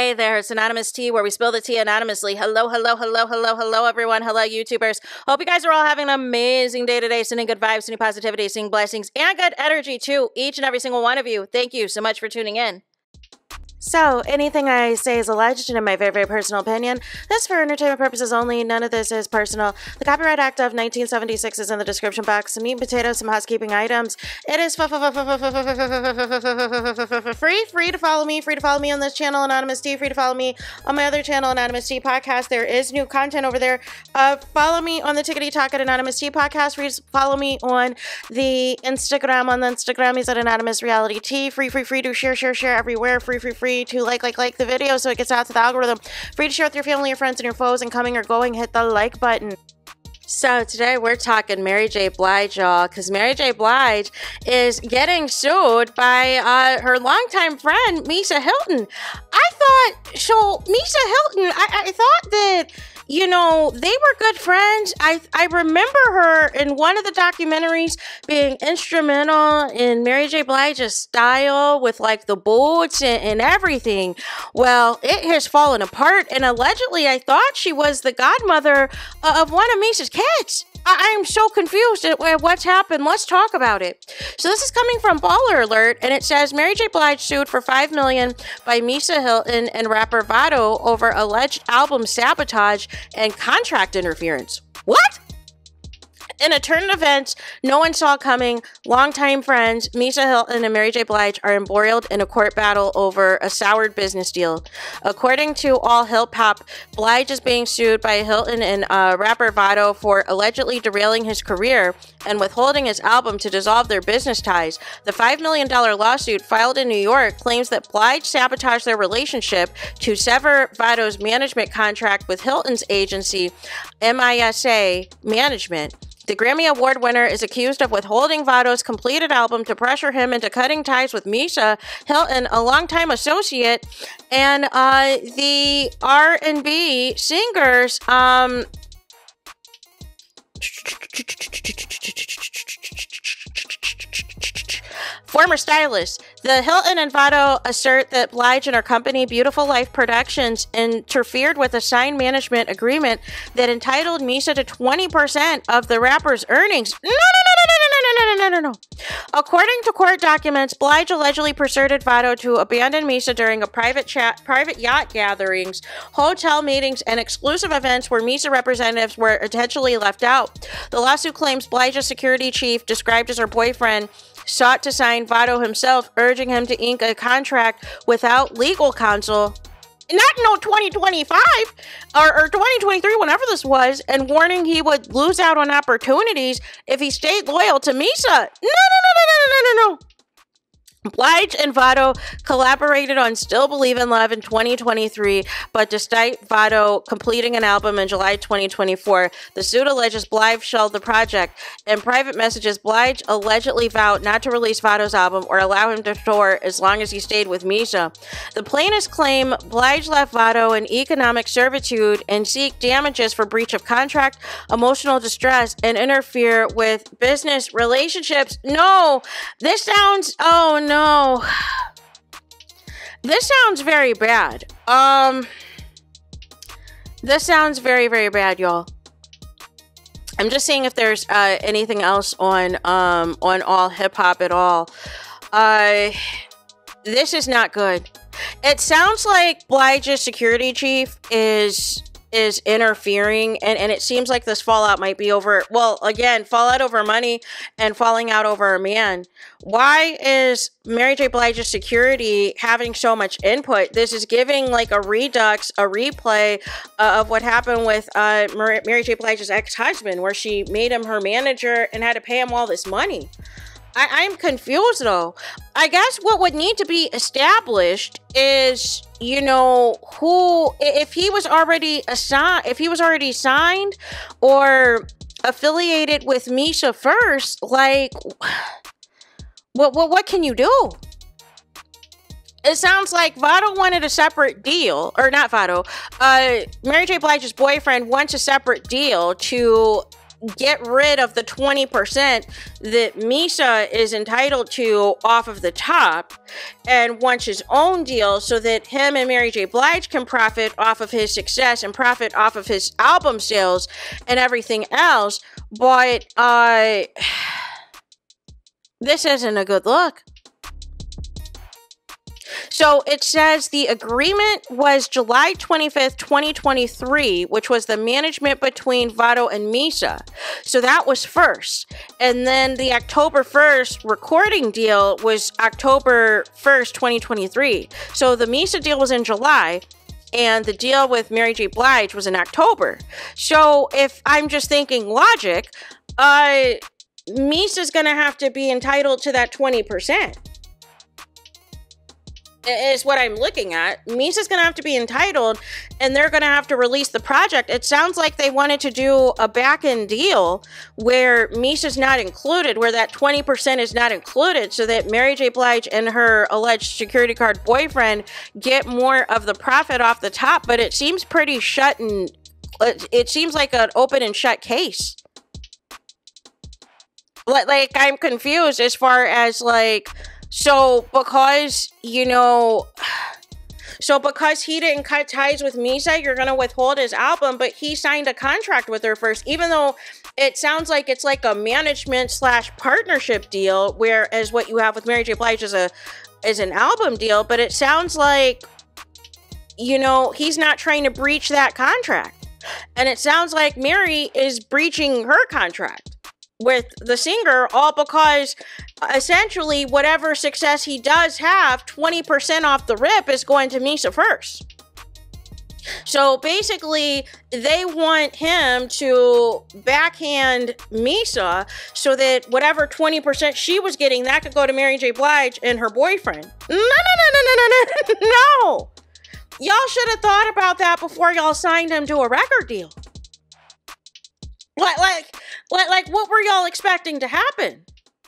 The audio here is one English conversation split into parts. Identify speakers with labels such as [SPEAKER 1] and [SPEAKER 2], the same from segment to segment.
[SPEAKER 1] Hey there, it's Anonymous Tea, where we spill the tea anonymously. Hello, everyone. Hello, YouTubers. Hope you guys are all having an amazing day today, sending good vibes, sending positivity, sending blessings, and good energy to each and every single one of you. Thank you so much for tuning in. So, anything I say is alleged and in my very, very personal opinion. This is for entertainment purposes only. None of this is personal. The Copyright Act of 1976 is in the description box. Some meat and potatoes, some housekeeping items. It is free to follow me. Free to follow me on this channel, Anonymous Tea. Free to follow me on my other channel, Anonymous Tea Podcast. There is new content over there. Follow me on the Tickety Talk at Anonymous Tea Podcast. Free to follow me on the Instagram. On the Instagram, he's at AnonymousRealityTV. Free to share everywhere. Free to like the video so it gets out to the algorithm. Free to share with your family, your friends, and your foes, and coming or going, hit the like button. So today we're talking Mary J. Blige, y'all, because Mary J. Blige is getting sued by her longtime friend, MISA HYLTON. MISA HYLTON, I thought that, you know, they were good friends. I remember her in one of the documentaries being instrumental in Mary J. Blige's style with like the boots and everything. Well, it has fallen apart, and allegedly I thought she was the godmother of one of Misa's kids. I'm so confused at what's happened. Let's talk about it. So this is coming from Baller Alert, and it says Mary J. Blige sued for $5 million by MISA HYLTON and rapper Vado over alleged album sabotage and contract interference. What? In a turn of events no one saw coming, longtime friends MISA HYLTON and Mary J. Blige are embroiled in a court battle over a soured business deal. According to All Hip Hop, Blige is being sued by HYLTON and rapper Vado for allegedly derailing his career and withholding his album to dissolve their business ties. The $5 million lawsuit filed in New York claims that Blige sabotaged their relationship to sever Vado's management contract with HYLTON's agency, MISA Management. The Grammy Award winner is accused of withholding Vado's completed album to pressure him into cutting ties with MISA HYLTON, a longtime associate, and the R&B singers. Former stylist. The HYLTON and Vado assert that Blige and her company, Beautiful Life Productions, interfered with a signed management agreement that entitled MISA to 20% of the rapper's earnings. No. According to court documents, Blige allegedly persuaded Vado to abandon MISA during a private yacht gatherings, hotel meetings, and exclusive events where MISA representatives were intentionally left out. The lawsuit claims Blige's security chief, described as her boyfriend, sought to sign Vado himself, urging him to ink a contract without legal counsel. Not no 2025 or 2023, whenever this was, and warning he would lose out on opportunities if he stayed loyal to MISA. No. Blige and Vado collaborated on Still Believe in Love in 2023, but despite Vado completing an album in July 2024, the suit alleges Blige shelved the project. In private messages, Blige allegedly vowed not to release Vado's album or allow him to tour as long as he stayed with MISA. The plaintiffs claim Blige left Vado in economic servitude and seek damages for breach of contract, emotional distress, and interfere with business relationships. No, this sounds, oh no. This sounds very bad. This sounds very, very bad, y'all. I'm just seeing if there's anything else on All Hip Hop at all. This is not good. It sounds like Blige's security chief is interfering, and it seems like this fallout might be over, well, again, fallout over money and falling out over a man. Why is Mary J. Blige's security having so much input? This is giving like a redux, a replay of what happened with Mary J. Blige's ex-husband, where she made him her manager and had to pay him all this money. I'm confused though. I guess what would need to be established is, you know, who, if he was already signed or affiliated with MISA first, like, what can you do? It sounds like Vado wanted a separate deal, or not Vado, Mary J. Blige's boyfriend wants a separate deal to get rid of the 20% that MISA is entitled to off of the top and wants his own deal so that him and Mary J. Blige can profit off of his success and profit off of his album sales and everything else. But this isn't a good look. So it says the agreement was July 25th, 2023, which was the management between Vado and MISA. So that was first. And then the October 1st recording deal was October 1st, 2023. So the MISA deal was in July, and the deal with Mary J. Blige was in October. So if I'm just thinking logic, MISA's going to have to be entitled to that 20%. Is what I'm looking at. MISA's going to have to be entitled, and they're going to have to release the project. It sounds like they wanted to do a back-end deal where MISA's not included, where that 20% is not included, so that Mary J. Blige and her alleged security guard boyfriend get more of the profit off the top. But it seems pretty shut, and it seems like an open and shut case. Like, I'm confused as far as, like, so because, you know, so because he didn't cut ties with MISA, you're going to withhold his album, but he signed a contract with her first, even though it sounds like it's like a management / partnership deal, whereas what you have with Mary J. Blige is an album deal, but it sounds like, you know, he's not trying to breach that contract. And it sounds like Mary is breaching her contract with the singer, all because essentially whatever success he does have, 20% off the rip is going to MISA first. So basically they want him to backhand MISA so that whatever 20% she was getting, that could go to Mary J. Blige and her boyfriend. No. Y'all should have thought about that before y'all signed him to a record deal. Like, what were y'all expecting to happen?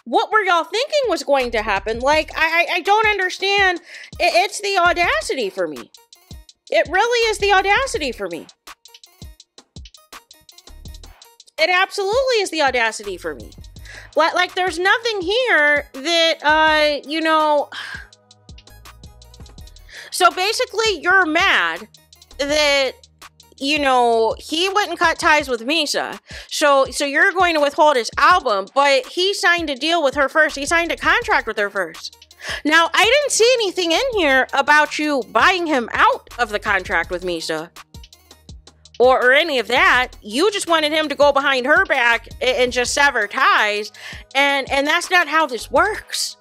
[SPEAKER 1] What were y'all thinking was going to happen? Like, I don't understand. It's the audacity for me. It really is the audacity for me. It absolutely is the audacity for me. Like, there's nothing here that, you know. So basically, you're mad that, you know, he wouldn't cut ties with MISA. So you're going to withhold his album, but he signed a deal with her first. He signed a contract with her first. Now, I didn't see anything in here about you buying him out of the contract with MISA or any of that. You just wanted him to go behind her back and just sever ties. And that's not how this works.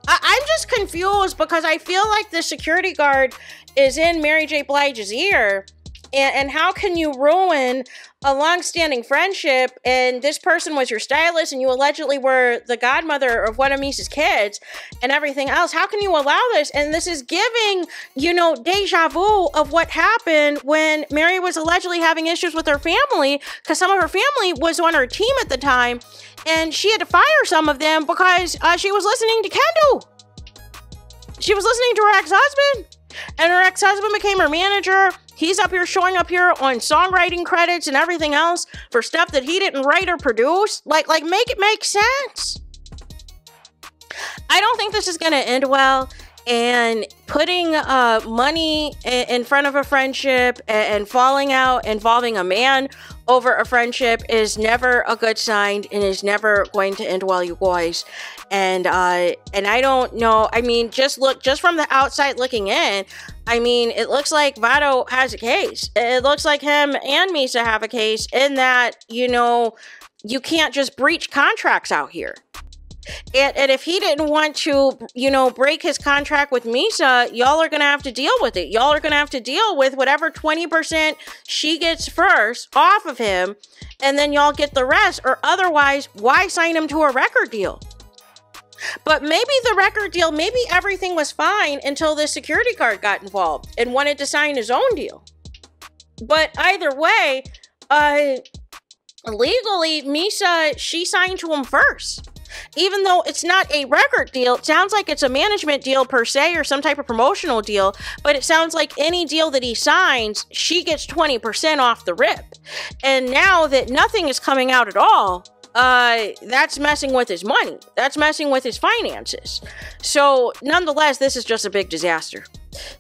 [SPEAKER 1] I'm just confused because I feel like the security guard is in Mary J. Blige's ear. And how can you ruin a long-standing friendship, and this person was your stylist, and you allegedly were the godmother of one of MISA's kids, and everything else? How can you allow this? And this is giving, you know, deja vu of what happened when Mary was allegedly having issues with her family, because some of her family was on her team at the time, and she had to fire some of them because she was listening to Kendall. She was listening to her ex-husband, and her ex-husband became her manager. He's up here showing up here on songwriting credits and everything else for stuff that he didn't write or produce. Like make it make sense. I don't think this is going to end well. And putting money in front of a friendship and falling out involving a man over a friendship is never a good sign and is never going to end well, you guys. And I don't know. I mean, just from the outside looking in, I mean, it looks like Vado has a case. It looks like him and MISA have a case in that, you know, you can't just breach contracts out here. And if he didn't want to, you know, break his contract with MISA, y'all are going to have to deal with it. Y'all are going to have to deal with whatever 20% she gets first off of him, and then y'all get the rest, or otherwise, why sign him to a record deal? But maybe the record deal, maybe everything was fine until the security guard got involved and wanted to sign his own deal. But either way, legally, MISA, she signed to him first. Even though it's not a record deal, it sounds like it's a management deal per se or some type of promotional deal, but it sounds like any deal that he signs, she gets 20% off the rip. And now that nothing is coming out at all, that's messing with his money. That's messing with his finances. So nonetheless, this is just a big disaster.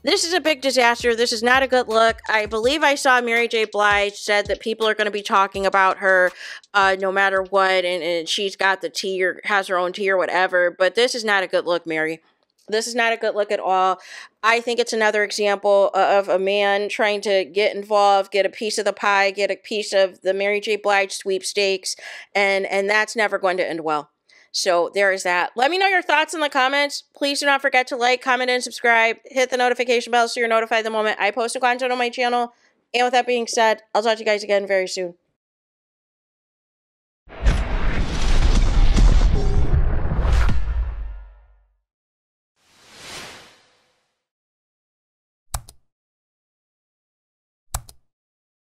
[SPEAKER 1] This is a big disaster. This is not a good look. I believe I saw Mary J. Blige said that people are going to be talking about her no matter what, and she's got the tea or has her own tea or whatever, but this is not a good look, Mary. This is not a good look at all. I think it's another example of a man trying to get involved, get a piece of the pie, get a piece of the Mary J. Blige sweepstakes, and that's never going to end well. So there is that. Let me know your thoughts in the comments. Please do not forget to like, comment, and subscribe. Hit the notification bell so you're notified the moment I post new content on my channel. And with that being said, I'll talk to you guys again very soon.